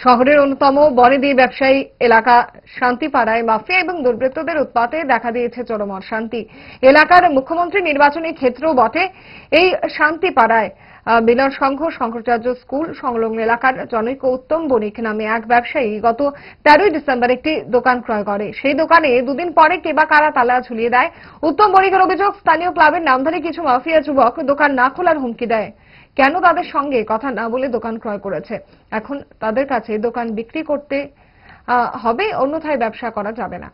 শহরের অন্যতম বনেদি ব্যবসায়ী এলাকা শান্তিপাড়ায় মাফিয়া এবং দুর্বৃত্তদের উৎপাতে দেখা দিয়েছে চরম অশান্তি। এলাকার মুখ্যমন্ত্রী নির্বাচনী ক্ষেত্রও বটে এই শান্তিপাড়ায়। মিলন সংঘ, শঙ্করাচার্য স্কুল সংলগ্ন এলাকার জনৈক উত্তম বণিক নামে এক ব্যবসায়ী গত 13ই ডিসেম্বর একটি দোকান ক্রয় করে। সেই দোকানে দুদিন পরে কে বা কারা তালা ঝুলিয়ে দেয়। উত্তম বণিকের অভিযোগ, স্থানীয় ক্লাবের নামধারী কিছু মাফিয়া যুবক দোকান না খোলার হুমকি দেয়। কেন তাদের সঙ্গে কথা না বলে দোকান ক্রয় করেছে, এখন তাদের কাছে দোকান বিক্রি করতে হবে, অন্যথায় ব্যবসা করা যাবে না।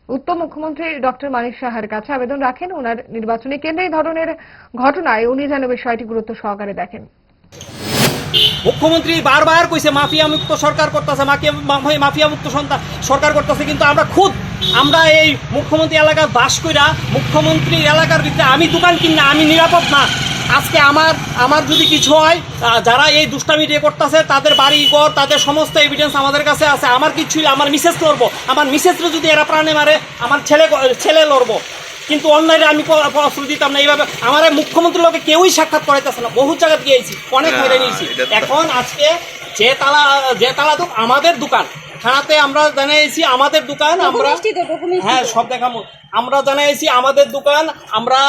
উত্তম মুখ্যমন্ত্রী ডক্টর মানিক সাহার কাছে আবেদন রাখেন। ওনার নির্বাচনী কেন্দ্রে এই ধরনের ঘটনায় উনি যেন বিষয়টি গুরুত্ব সহকারে দেখেন। মুখ্যমন্ত্রী বারবার কইছে মাফিয়া মুক্ত সরকার করতেছে, মাফিয়া মুক্ত সরকার করতেছে, কিন্তু আমরা এই মুখ্যমন্ত্রী এলাকার বাস কইরা মুখ্যমন্ত্রী এলাকার ভিতরে আমি দোকান কিনা আমি নিরাপদ না। আজকে আমার যদি কিছু হয়, যারা এই দুষ্টামি দিয়ে করতেছে তাদের বাড়ি ঘর, তাদের সমস্ত এভিডেন্স আমাদের কাছে আছে। আমার কিছু আমার মিসেস লড়বো, আমার মিসেসরে যদি এরা প্রাণে মারে আমার ছেলে লড়বো, কিন্তু অনলাইনে আমি প্রশ্রয় দিতাম না। এইভাবে আমার মুখ্যমন্ত্রীর লোকে কেউই সাক্ষাৎ করাইতেছে না। বহু জায়গায় গিয়েছি, অনেক হয়রানি নিয়েছি। এখন আজকে যে তালা আমাদের দোকান থানাতে আমরা জানাইছি আমাদের দোকান, আমরা হ্যাঁ সব দেখাবো। আমরা জানাইছি আমাদের দোকান, আমরা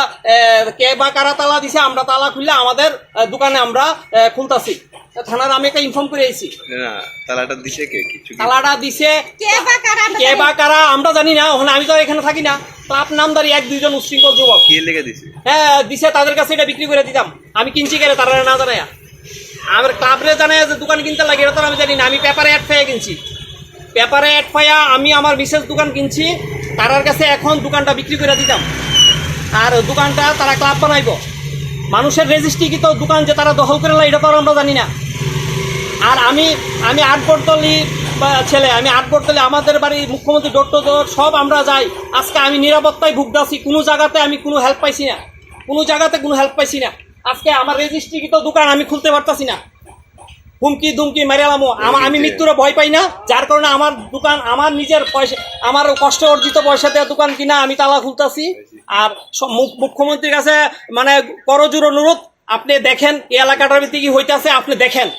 কে বা কারা তালা দিছে, আমরা তালা খুললে আমাদের দোকানে আমরা খুলতাছি। থানার আমি একটা ইনফর্ম করে আইছি। তালাটা দিছে কে? তালাটা দিছে কে বা কারা আমরা জানি না, ওখানে আমি তো এখানে থাকি না। ক্লাব নামদারি 1-2 জন উশৃঙ্খল যুবক কে লেগে দিছে? হ্যাঁ দিছে, তাদের কাছে এটা বিক্রি করে দিতাম। আমি কিনছি কেন তারা না জানাই, আমার ক্লাবরে জানাই যে দোকান কিনতে লাগে, এটা তো আমি জানি না। আমি পেপারে অ্যাড পাইয়া কিনছি, পেপারে অ্যাড পাইয়া আমি আমার বিশেষ দোকান কিনছি, তারার কাছে এখন দোকানটা বিক্রি করে দিতাম। আর দোকানটা তারা ক্লাব বানাইব, মানুষের রেজিস্ট্রিকৃত দোকান যে তারা দখল করে এটা তো আমরা জানি না। আর আমি 8 বটতলি ছেলে, আমি 8 বটতলি আমাদের বাড়ি মুখ্যমন্ত্রী ডোর টু ডোর সব আমরা যাই। আজকে আমি নিরাপত্তায় ভুগতাছি, কোনো জায়গাতে আমি কোনো হেল্প পাইছি না, কোনো জায়গাতে কোনো হেল্প পাইছি না। আজকে আমার রেজিস্ট্রিকৃত দোকান আমি খুলতে পারতাছি না, হুমকি দুমকি মেরালামো। আমি মৃত্যুরে ভয় পাই না, যার কারণে আমার দোকান আমার নিজের পয়সা, আমার কষ্ট অর্জিত পয়সা দেওয়া দোকান কিনা আমি তালা খুলতাছি। আর মুখ্যমন্ত্রীর কাছে মানে করজোর অনুরোধ, আপনি দেখেন এই এলাকাটার ভিতরে কি হইতাছে, আপনি দেখেন।